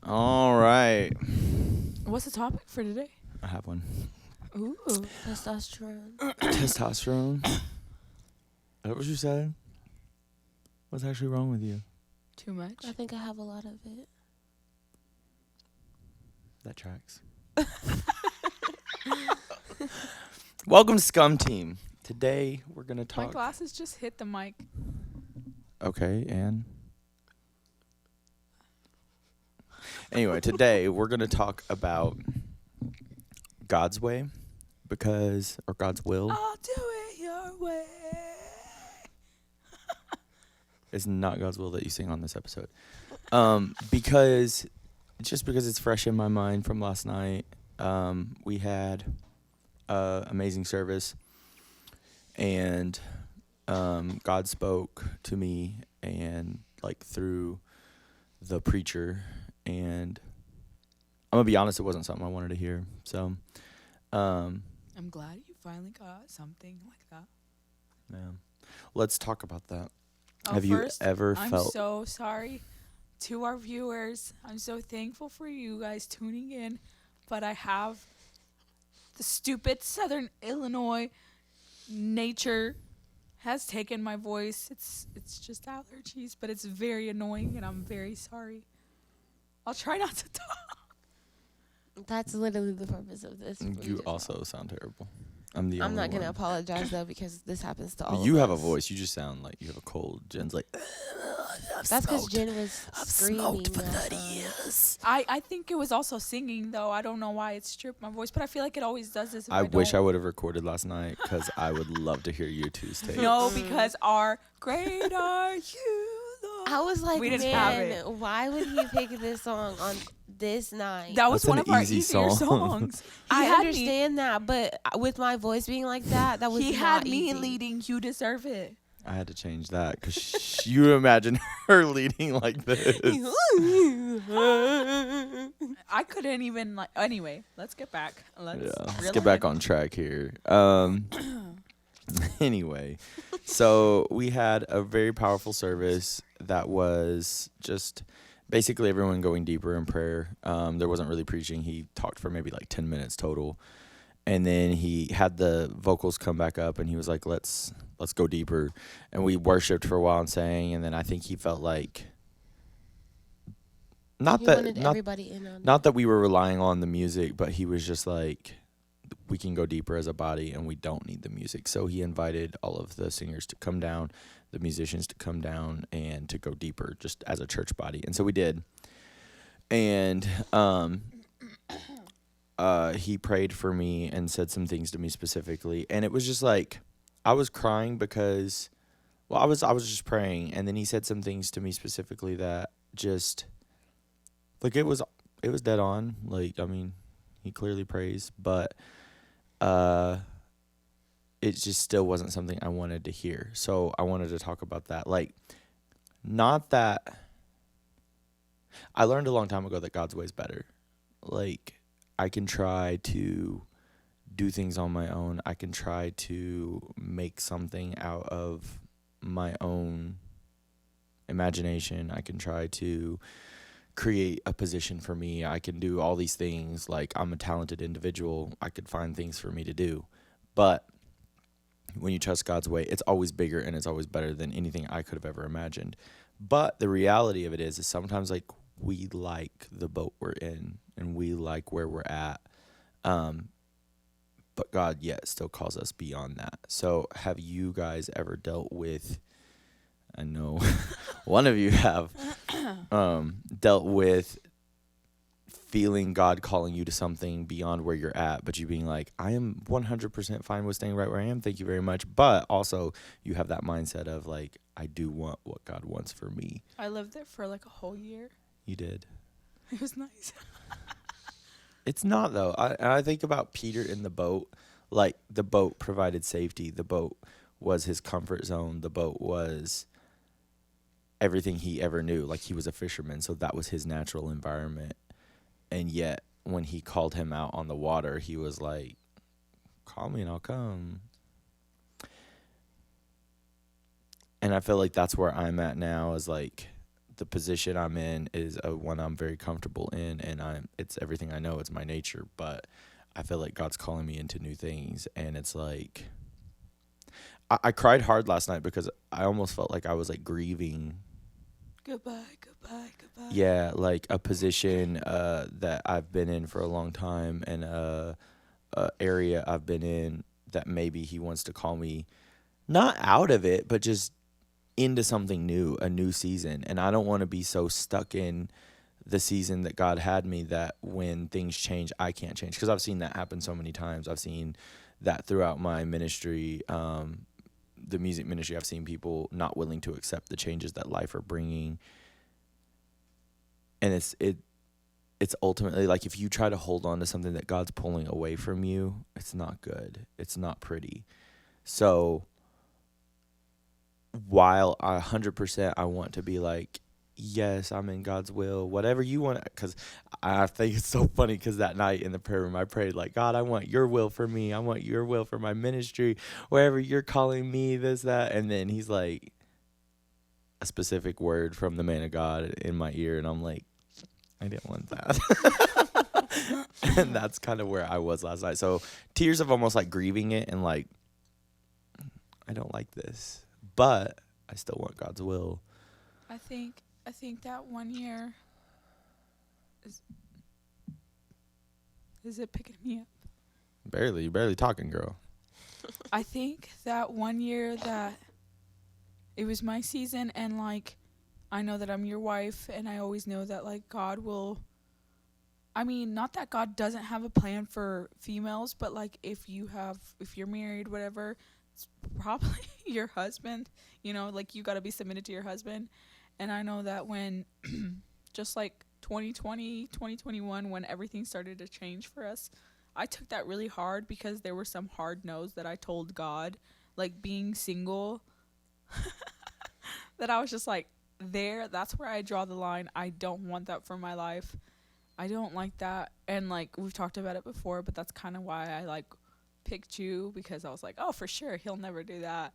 All right. What's the topic for today? I have one. Ooh. Testosterone. Testosterone. Is that what you said? What's actually wrong with you? Too much? I think I have a lot of it. That tracks. Welcome to Scum Team. Today we're going to My talk. glasses just hit the mic. Okay, and anyway, today we're going to talk about God's way or God's will. I'll do it your way. It's not God's will that you sing on this episode. Because it's fresh in my mind from last night. We had amazing service, and God spoke to me and through the preacher, and I'm gonna be honest, it wasn't something I wanted to hear. So I'm glad you finally got something like that. yeah, let's talk about that. Oh, Have first, you ever I'm felt so sorry to our viewers. I'm so thankful for you guys tuning in, but I have the stupid Southern Illinois nature has taken my voice. It's just allergies, but it's very annoying, and I'm very sorry. I'll try not to talk. That's literally the purpose of this. you also sound terrible? I'm not going to apologize, though, because this happens to all You of have us. a voice. You just sound like you have a cold. Jen's like, That's because Jen was screaming. for 30 years. I think it was also singing, though. I don't know why it stripped my voice, but I feel like it always does this. If I wish I don't. would have recorded last night because I would love to hear you two's take. No, because our great are you, Lord. I was like, We didn't have man, it. why would he pick this song on this night? That was That's one an of our easy easier song. songs. I He had me- understand that, but with my voice being like that, that was He not had me easy. leading. You deserve it. I had to change that because you imagine her leading like this. I couldn't even Anyway, let's get back. Let's reel get back ahead. on track here. Anyway, so we had a very powerful service that was just basically everyone going deeper in prayer. There wasn't really preaching. He talked for maybe 10 minutes total. And then he had the vocals come back up, and he was like, let's go deeper. And we worshiped for a while and sang, and then I think he felt like He wanted everybody in on not that we were relying on the music, but he was just like, we can go deeper as a body and we don't need the music. So he invited all of the singers to come down, the musicians to come down, and to go deeper just as a church body. And so we did. And he prayed for me and said some things to me specifically. And it was just I was crying because, I was just praying. And then he said some things to me specifically that just, it was dead on. He clearly prays, but it just still wasn't something I wanted to hear. So I wanted to talk about that. Not that I learned a long time ago that God's way is better. I can try to do things on my own. I can try to make something out of my own imagination. I can try to create a position for me. I can do all these things. I'm a talented individual. I could find things for me to do. But when you trust God's way, it's always bigger and it's always better than anything I could have ever imagined. But the reality of it is sometimes we like the boat we're in and we like where we're at. But God yet still calls us beyond that. So have you guys ever dealt with, I know one of you have, dealt with feeling God calling you to something beyond where you're at, but you being like, I am 100% fine with staying right where I am. Thank you very much. But also you have that mindset of I do want what God wants for me. I lived there for a whole year. You did. It was nice. It's not though. I think about Peter in the boat. The boat provided safety. The boat was his comfort zone. The boat was everything he ever knew. He was a fisherman, so that was his natural environment. And yet, when he called him out on the water, he was like, call me and I'll come. And I feel like that's where I'm at now, is the position I'm in is one I'm very comfortable in, and it's everything I know. It's my nature, but I feel like God's calling me into new things, and it's like I cried hard last night because I almost felt like I was like grieving. Goodbye, goodbye, goodbye. Yeah, like a position that I've been in for a long time, and a area I've been in that maybe He wants to call me not out of it, but just into something new, a new season. And I don't want to be so stuck in the season that God had me that when things change, I can't change. Because I've seen that happen so many times. I've seen that throughout my ministry, the music ministry. I've seen people not willing to accept the changes that life are bringing. And it's ultimately like if you try to hold on to something that God's pulling away from you, it's not good. It's not pretty. So while 100% I want to be like, yes, I'm in God's will, whatever you want, because I think it's so funny because that night in the prayer room I prayed like, God, I want your will for me. I want your will for my ministry, wherever you're calling me, this, that. And then he's like, a specific word from the man of God in my ear, and I'm like, I didn't want that. And that's kind of where I was last night. So tears of almost like grieving it and like, I don't like this, but I still want God's will. I think that 1 year is it picking me up? You're barely talking, girl. I think that 1 year that it was my season, and like I know that I'm your wife, and I always know that like God will, I mean, not that God doesn't have a plan for females, but like if you're married, whatever, it's probably your husband, like you got to be submitted to your husband. And I know that when just like 2020, 2021, when everything started to change for us, I took that really hard because there were some hard no's that I told God, like being single, that I was just like, that's where I draw the line. I don't want that for my life. I don't like that. And like we've talked about it before, but that's kind of why I like picked you, because I was like, oh, for sure he'll never do that.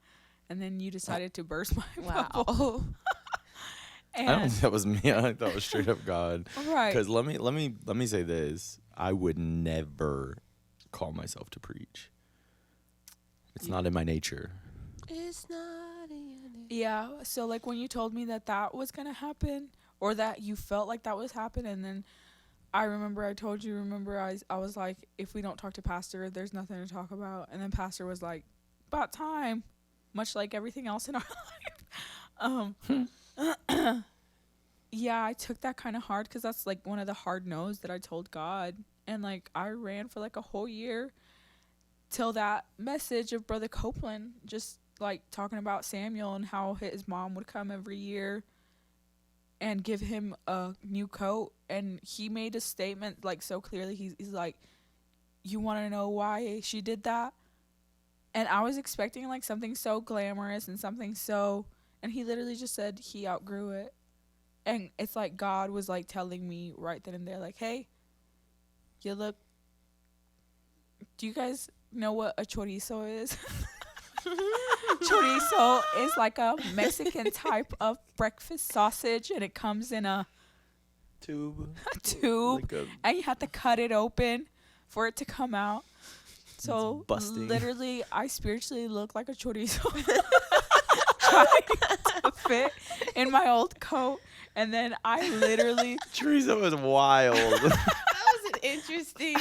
And then you decided to burst my bubble. I don't think that was me. I think that was straight up God. Right. Because let me say this: I would never call myself to preach. It's not in my nature. It's not in your name. Yeah. So like when you told me that was gonna happen, or that you felt like that was happening, and then I told you, I was like, if we don't talk to Pastor, there's nothing to talk about. And then Pastor was like, about time, much like everything else in our life. Yeah, I took that kind of hard because that's like one of the hard no's that I told God. And like I ran for like a whole year till that message of Brother Copeland, just like talking about Samuel and how his mom would come every year and give him a new coat. And he made a statement like so clearly. He's like, you want to know why she did that? And I was expecting like something so glamorous and something so, and he literally just said he outgrew it. And it's like God was like telling me right then and there, like, hey, do you guys know what a chorizo is? Chorizo is like a Mexican type of breakfast sausage, and it comes in a tube, like and you have to cut it open for it to come out. So literally, I spiritually look like a chorizo trying to fit in my old coat. And then I literally... Chorizo is wild. That was interesting.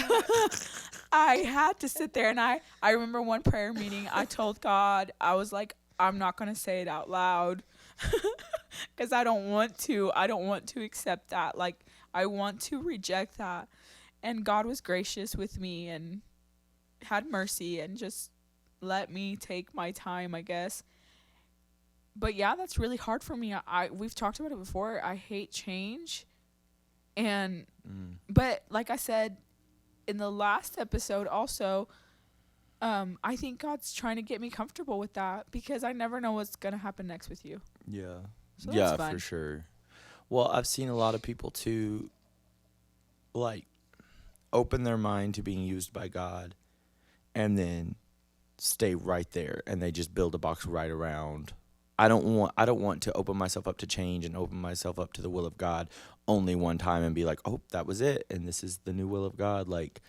I had to sit there, and I remember one prayer meeting, I told God, I was like, I'm not going to say it out loud because I don't want to. I don't want to accept that. Like, I want to reject that. And God was gracious with me and had mercy and just let me take my time, I guess. But yeah, that's really hard for me. We've talked about it before. I hate change. And but like I said in the last episode also, I think God's trying to get me comfortable with that because I never know what's going to happen next with you. Yeah. So yeah, that's fun. for sure. Well, I've seen a lot of people too like open their mind to being used by God and then stay right there, and they just build a box right around I don't want to open myself up to change and open myself up to the will of God only one time and be like, oh, that was it, and this is the new will of God. Like,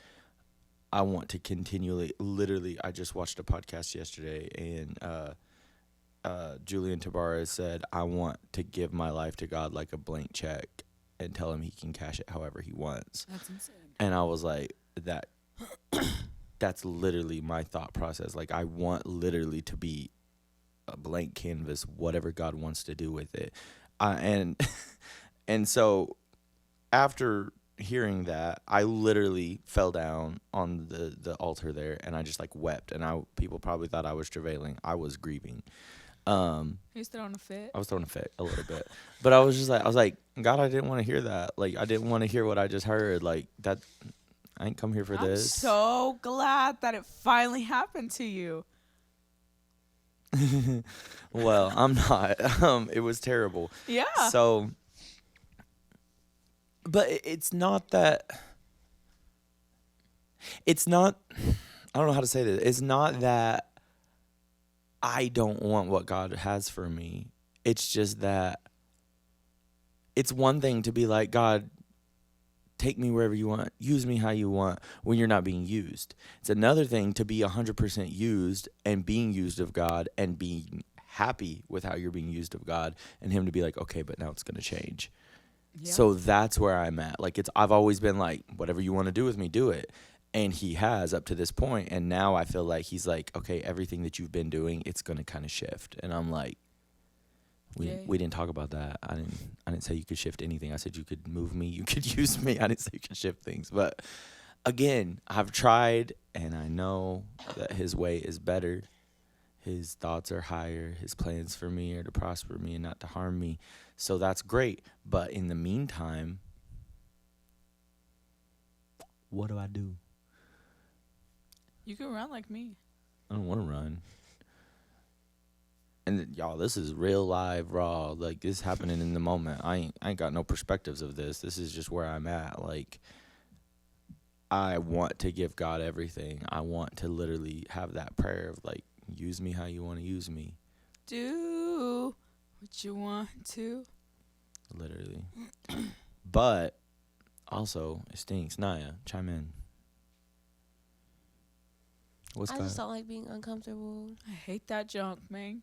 I want to continually, literally, I just watched a podcast yesterday, and Julian Tabarez said, I want to give my life to God like a blank check and tell him he can cash it however he wants. That's insane. And I was like, that's literally my thought process. Like, I want literally to be a blank canvas, whatever God wants to do with it. And and so after hearing that, I literally fell down on the altar there, and I just like wept, and people probably thought I was travailing. I was grieving. He's throwing a fit. I was throwing a fit a little bit, but I was like, God, I didn't want to hear that. Like, I didn't want to hear what I just heard. Like, that, I ain't come here for I'm this. so glad that it finally happened to you. Well, I'm not. It was terrible. Yeah. So, but it's not that. It's not. I don't know how to say this. It's not that I don't want what God has for me. It's just that it's one thing to be like, God, take me wherever you want, use me how you want, when you're not being used. It's another thing to be 100% used and being used of God and being happy with how you're being used of God, and him to be like, okay, but now it's going to change. Yeah. So that's where I'm at. Like, I've always been like, whatever you want to do with me, do it. And he has up to this point. And now I feel like he's like, okay, everything that you've been doing, it's going to kind of shift. And I'm like, we didn't talk about that. I didn't say you could shift anything. I said you could move me, you could use me. I didn't say you could shift things. But again, I've tried, and I know that his way is better. His thoughts are higher. His plans for me are to prosper me and not to harm me. So that's great. But in the meantime, what do I do? You can run like me. I don't want to run. And y'all, this is real live, raw. Like, this happening in the moment. I ain't got no perspectives of this. This is just where I'm at. Like, I want to give God everything. I want to literally have that prayer of like, use me how you want to use me. Do what you want to. Literally. But also, it stinks. Naya, chime in. What's I that? just don't like being uncomfortable. I hate that junk, man.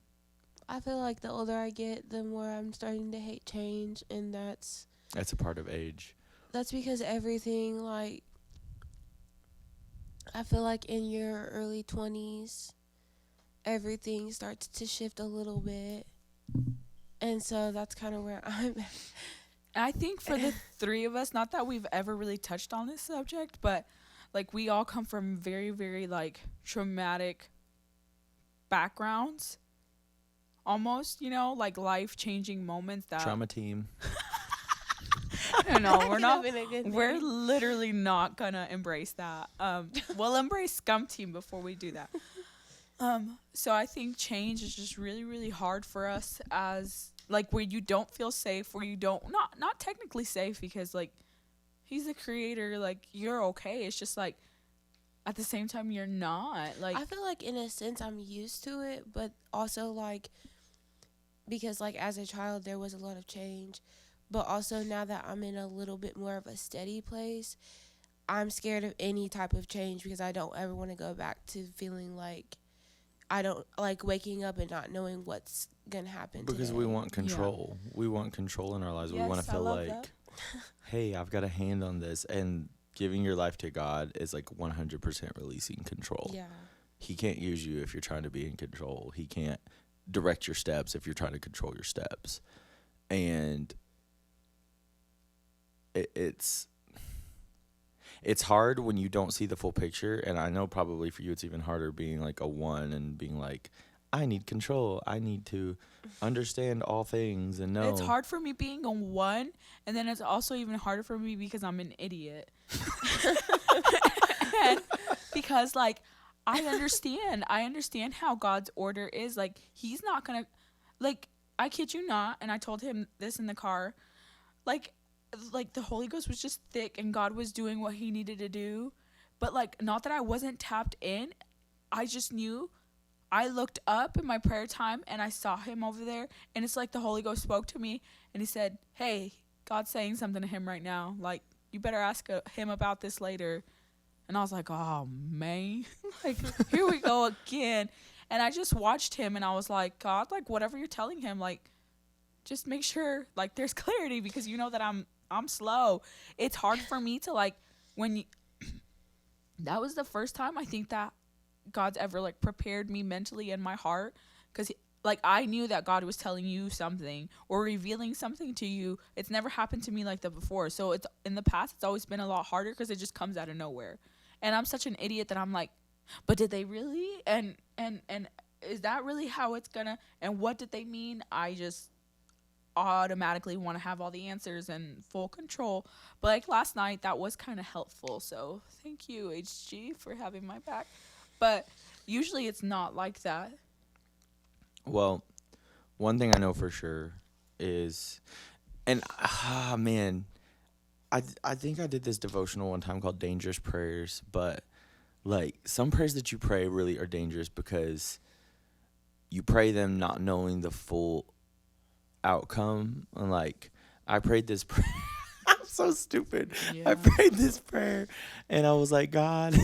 I feel like the older I get, the more I'm starting to hate change, and that's a part of age. That's because everything, like, I feel like in your early 20s, everything starts to shift a little bit. And so that's kind of where I'm at. I think for the three of us, not that we've ever really touched on this subject, but like we all come from very, very like traumatic backgrounds. Almost, you know, like life-changing moments that Trauma team. No, we're not. Been a good We're thing. literally not gonna embrace that. We'll embrace Scum Team before we do that. So I think change is just really, really hard for us as like where you don't feel safe, where you don't not technically safe because like he's the creator, like you're okay. It's just like at the same time you're not. Like I feel like in a sense I'm used to it, but also like because like as a child there was a lot of change, but also now that I'm in a little bit more of a steady place, I'm scared of any type of change because I don't ever want to go back to feeling like I don't like waking up and not knowing what's gonna happen. Because today. we want control. Yeah. We want control in our lives. Yes, we want to feel like, that. hey, I've got a hand on this. And giving your life to God is like 100% releasing control. Yeah. He can't use you if you're trying to be in control. He can't direct your steps if you're trying to control your steps. And it's hard when you don't see the full picture. And I know probably for you it's even harder being like a one and being like, I need control. I need to understand all things and know. It's hard for me being a one, and then it's also even harder for me because I'm an idiot. And because like I understand how God's order is. Like he's not gonna, like I kid you not, and I told him this in the car, like the Holy Ghost was just thick and God was doing what he needed to do, but like not that I wasn't tapped in, I just knew I looked up in my prayer time and I saw him over there, and it's like the Holy Ghost spoke to me and he said, "Hey, God's saying something to him right now. Like, you better ask him about this later." And I was like, "Oh man, like here we go again." And I just watched him and I was like, "God, like whatever you're telling him, like just make sure like there's clarity, because you know that I'm slow. It's hard for me to like when you, that was the first time I think that God's ever like prepared me mentally in my heart, because like I knew that God was telling you something or revealing something to you. It's never happened to me like that before. So it's in the past it's always been a lot harder because it just comes out of nowhere. And I'm such an idiot that I'm like, but did they really? And is that really how it's gonna? And what did they mean? I just automatically want to have all the answers and full control. But like last night, that was kind of helpful. So thank you, HG, for having my back. But usually it's not like that. Well, one thing I know for sure is, and man, I think I did this devotional one time called Dangerous Prayers, but like some prayers that you pray really are dangerous because you pray them not knowing the full outcome. And like I prayed this prayer. I'm so stupid. Yeah. I prayed this prayer and I was like, God,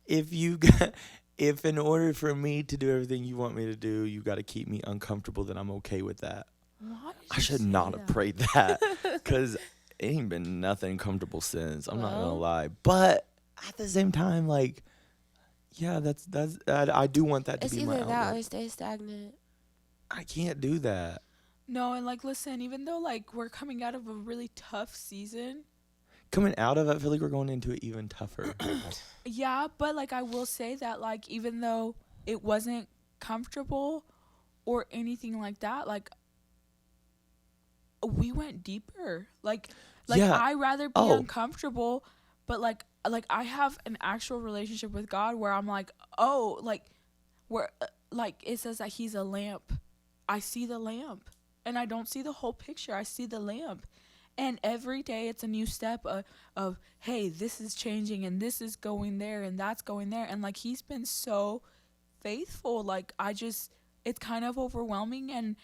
if you got, if in order for me to do everything you want me to do, you got to keep me uncomfortable, then I'm okay with that. Why did I you should say not that? have prayed that because it ain't been nothing comfortable since. I'm not gonna Well. lie, but at the same time, like, yeah, that's I do want that to It's be my either that outlook. or stay stagnant. I can't do that. No, and like listen, even though like we're coming out of a really tough season, Coming out of it, I feel like we're going into it even tougher. yeah, but like I will say that like even though it wasn't comfortable or anything like that, like we went deeper. Like Yeah. I rather be Oh. uncomfortable, but like I have an actual relationship with God where I'm like, "Oh, like where like it says that he's a lamp. I see the lamp and I don't see the whole picture. I see the lamp." And every day it's a new step of hey, this is changing and this is going there and that's going there. And like he's been so faithful. Like I just, it's kind of overwhelming,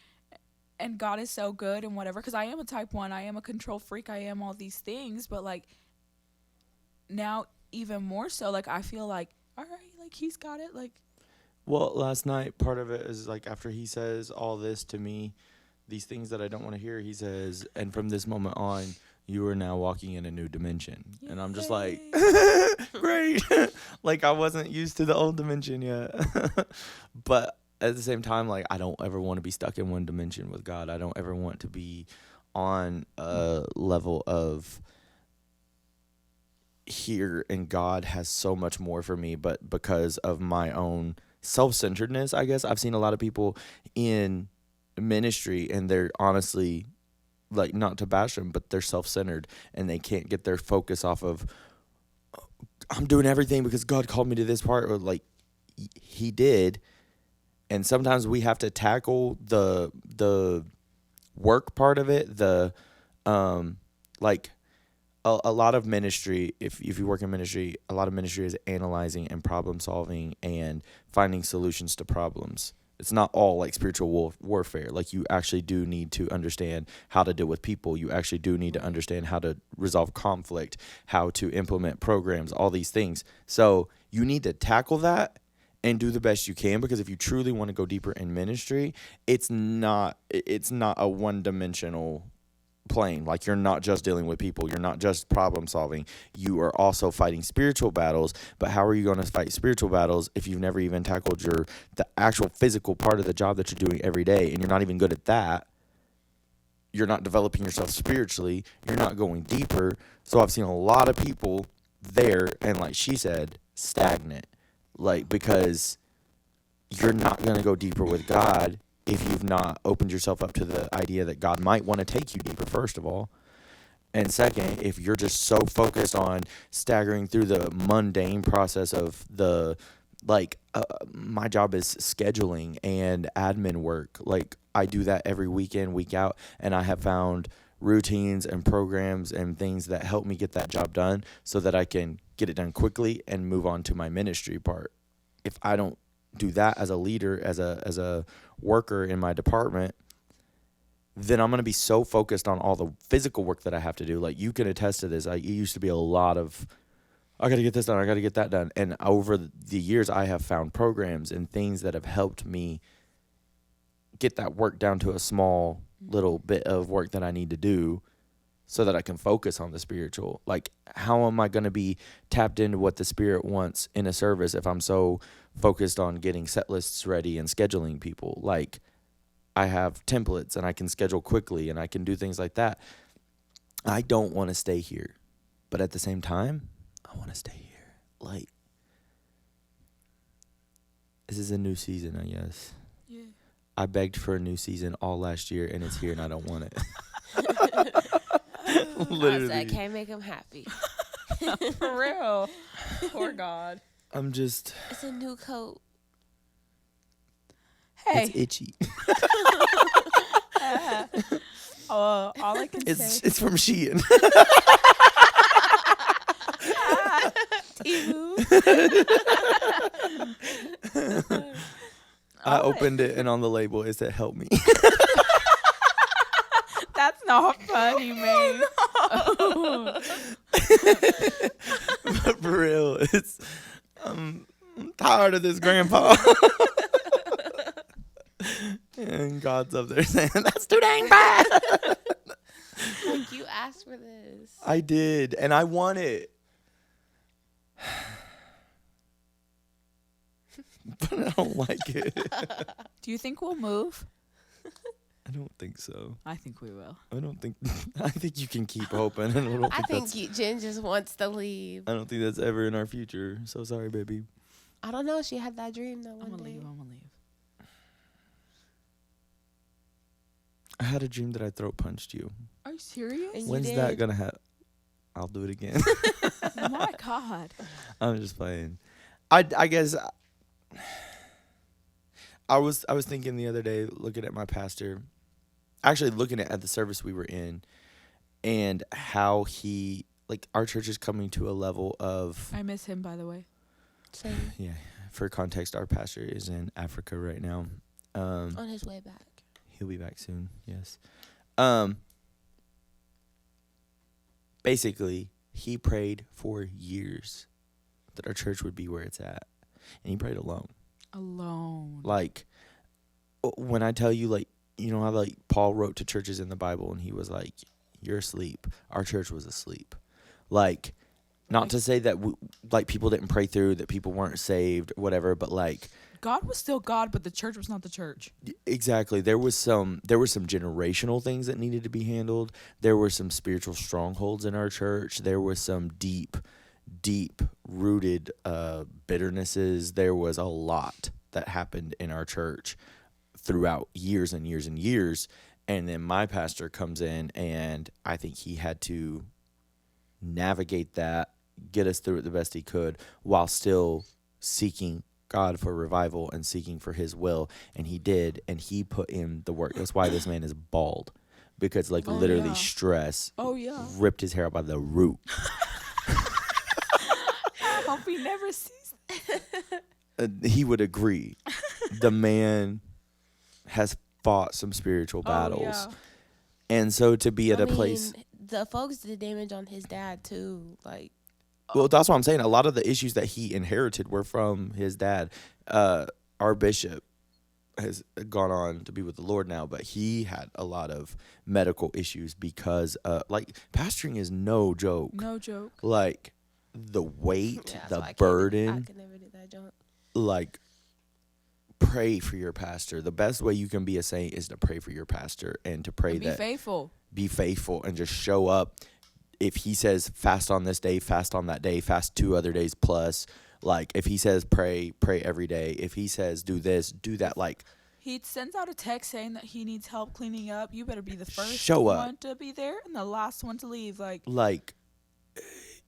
and God is so good and whatever, because I am a type 1, I am a control freak, I am all these things, but like now even more so, like I feel like, all right, like he's got it. Like Well, last night, part of it is like after he says all this to me, these things that I don't want to hear, he says, and from this moment on, you are now walking in a new dimension. And I'm just like, yay. great. Like I wasn't used to the old dimension yet. But at the same time, like I don't ever want to be stuck in one dimension with God. I don't ever want to be on a level of here and God has so much more for me, but because of my own self-centeredness, I guess I've seen a lot of people in ministry and they're honestly, like, not to bash them, but they're self-centered and they can't get their focus off of I'm doing everything because God called me to this part, or like he did. And sometimes we have to tackle the work part of it, the like a lot of ministry, if you work in ministry, a lot of ministry is analyzing and problem solving and finding solutions to problems. It's not all like spiritual warfare. Like you actually do need to understand how to deal with people. You actually do need to understand how to resolve conflict, how to implement programs, all these things. So you need to tackle that and do the best you can, because if you truly want to go deeper in ministry, it's not a one-dimensional plane. Like you're not just dealing with people, you're not just problem solving, you are also fighting spiritual battles. But how are you going to fight spiritual battles if you've never even tackled the actual physical part of the job that you're doing every day, and you're not even good at that? You're not developing yourself spiritually, you're not going deeper. So I've seen a lot of people there, and like she said, stagnant, like because you're not going to go deeper with God if you've not opened yourself up to the idea that God might want to take you deeper, first of all. And second, if you're just so focused on staggering through the mundane process of my job is scheduling and admin work. Like I do that every week in, week out, and I have found routines and programs and things that help me get that job done so that I can get it done quickly and move on to my ministry part. If I don't do that as a leader, as a worker in my department, then I'm going to be so focused on all the physical work that I have to do. Like, you can attest to this. It used to be a lot of, I got to get this done, I got to get that done. And over the years, I have found programs and things that have helped me get that work down to a small little bit of work that I need to do so that I can focus on the spiritual. Like, how am I going to be tapped into what the Spirit wants in a service if I'm so focused on getting set lists ready and scheduling people? Like, I have templates and I can schedule quickly and I can do things like that. I don't want to stay here. But at the same time, I want to stay here. Like, this is a new season, I guess. Yeah. I begged for a new season all last year and it's here and I don't want it. Literally. I can't make him happy. For real. Poor God. I'm just, It's a new coat. Hey. it's itchy. All I can say. It's from Shein. I opened it and on the label it said "Help me." That's not funny, man. But for real, it's I'm tired of this, Grandpa. And God's up there saying, "That's too dang bad." Like, you asked for this. I did, and I want it. But I don't like it. Do you think we'll move? I don't think so. I think we will. I think you can keep hoping. And I think Jen just wants to leave. I don't think that's ever in our future. So sorry, baby. I don't know. She had that dream that I'm one gonna day. leave. I'm gonna leave. I had a dream that I throat punched you. Are you serious? And you When's that did. gonna happen? I'll do it again. Oh my God. I'm just playing. I guess I was thinking the other day, looking at my pastor, actually looking at the service we were in, and how he, like, our church is coming to a level of, I miss him, by the way. Same. yeah, for context, our pastor is in Africa right now. On his way back. He'll be back soon, yes. Basically, he prayed for years that our church would be where it's at. And he prayed alone. Alone. Like, when I tell you, like, you know how, like, Paul wrote to churches in the Bible and he was like, "You're asleep." Our church was asleep. Like, not to say that, like, people didn't pray through, that people weren't saved, whatever, but, like, God was still God, but the church was not the church. exactly. There were some generational things that needed to be handled. There were some spiritual strongholds in our church. There was some deep rooted bitternesses. There was a lot that happened in our church throughout years and years and years. And then my pastor comes in, and I think he had to navigate that, get us through it the best he could, while still seeking God for revival and seeking for his will. And he did, and he put in the work. That's why this man is bald, because, like, literally yeah. stress Oh, yeah. ripped his hair out by the root. I hope he never sees He would agree. The man has fought some spiritual battles. Oh, yeah. And so to be at a I place, mean, the folks did damage on his dad too. Like, well, that's what I'm saying. A lot of the issues that he inherited were from his dad. Our bishop has gone on to be with the Lord now, but he had a lot of medical issues because, like, pastoring is no joke. No joke. Like, the weight, yeah, that's the why I burden, could never do that junk. like, pray for your pastor. The best way you can be a saint is to pray for your pastor and to pray And be that faithful. be faithful and just show up. If he says fast on this day, fast on that day, fast 2 other days plus, like, if he says pray every day, if he says do this, do that, like, He sends out a text saying that he needs help cleaning up. You better be the first Show up. one to be there and the last one to leave. Like,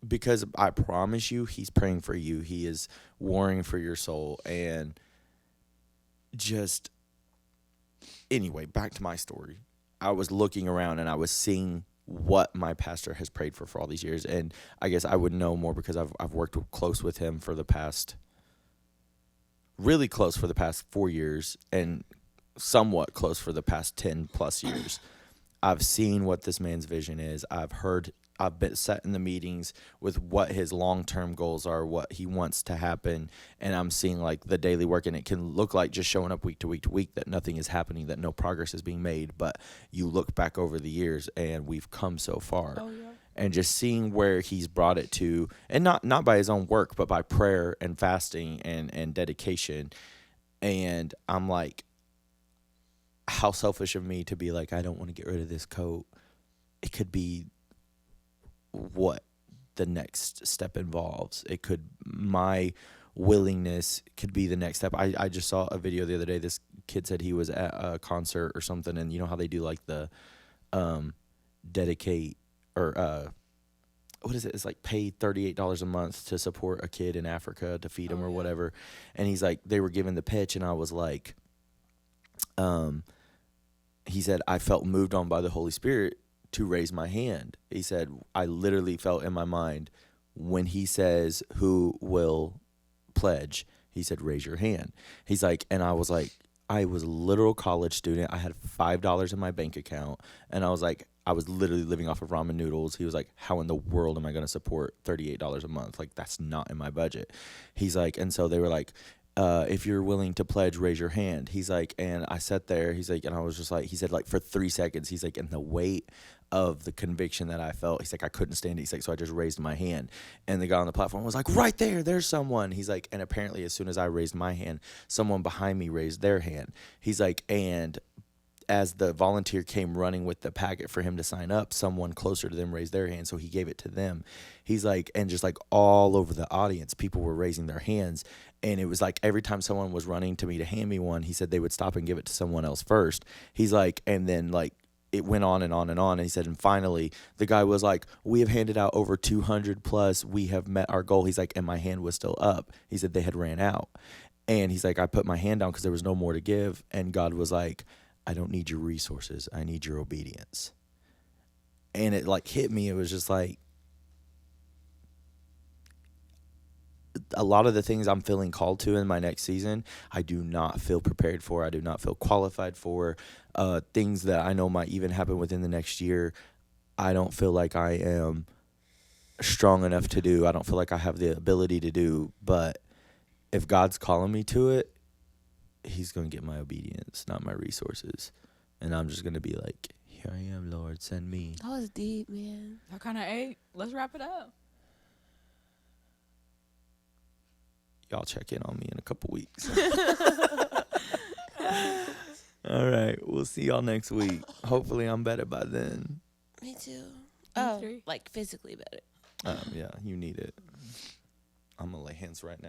because I promise you, he's praying for you. He is warring for your soul. And just, anyway, back to my story. I was looking around and I was seeing what my pastor has prayed for all these years. And I guess I would know more because I've worked close with him for the past really close for the past 4 years and somewhat close for the past 10 plus years. I've seen what this man's vision is. I've been sat in the meetings with what his long-term goals are, what he wants to happen, and I'm seeing like the daily work, and it can look like just showing up week to week to week that nothing is happening, that no progress is being made, but you look back over the years and we've come so far. Oh yeah. And just seeing where he's brought it to, and not by his own work, but by prayer and fasting and dedication. And I'm like, how selfish of me to be like, I don't want to get rid of this coat. It could be what the next step involves. It could, my willingness could be the next step. I just saw a video the other day. This kid said he was at a concert or something, and you know how they do like the dedicate or what is it? It's like pay $38 a month to support a kid in Africa to feed him or whatever. And he's like, they were giving the pitch, and I was like, he said, I felt moved on by the Holy Spirit to raise my hand. He said, I literally felt in my mind when he says, who will pledge? He said, raise your hand. He's like, and I was like, I was a literal college student. I had $5 in my bank account, and I was like, I was literally living off of ramen noodles. He was like, how in the world am I going to support $38 a month? Like, that's not in my budget. He's like, and so they were like, if you're willing to pledge, raise your hand. He's like, and I sat there, he's like, and I was just like, he said like for 3 seconds, he's like, and the weight of the conviction that I felt, he's like, I couldn't stand it. He's like, so I just raised my hand. And the guy on the platform was like, right there's someone. He's like, and apparently as soon as I raised my hand, someone behind me raised their hand. He's like, and as the volunteer came running with the packet for him to sign up, someone closer to them raised their hand, so he gave it to them. He's like, and just like all over the audience, people were raising their hands, and it was like every time someone was running to me to hand me one, he said they would stop and give it to someone else first. He's like, and then like it went on and on and on, and he said, and finally the guy was like, we have handed out over 200 plus, we have met our goal. He's like, and my hand was still up. He said they had ran out, and he's like, I put my hand down because there was no more to give, and God was like, I don't need your resources. I need your obedience. And it like hit me. It was just like a lot of the things I'm feeling called to in my next season, I do not feel prepared for. I do not feel qualified for. Things that I know might even happen within the next year, I don't feel like I am strong enough to do. I don't feel like I have the ability to do. But if God's calling me to it, he's going to get my obedience, not my resources. And I'm just going to be like, here I am, Lord, send me. That was deep, man. That kind of ate. Let's wrap it up. Y'all check in on me in a couple weeks. All right. We'll see y'all next week. Hopefully I'm better by then. Me too. Me too. Like physically better. Yeah, you need it. I'm going to lay hands right now.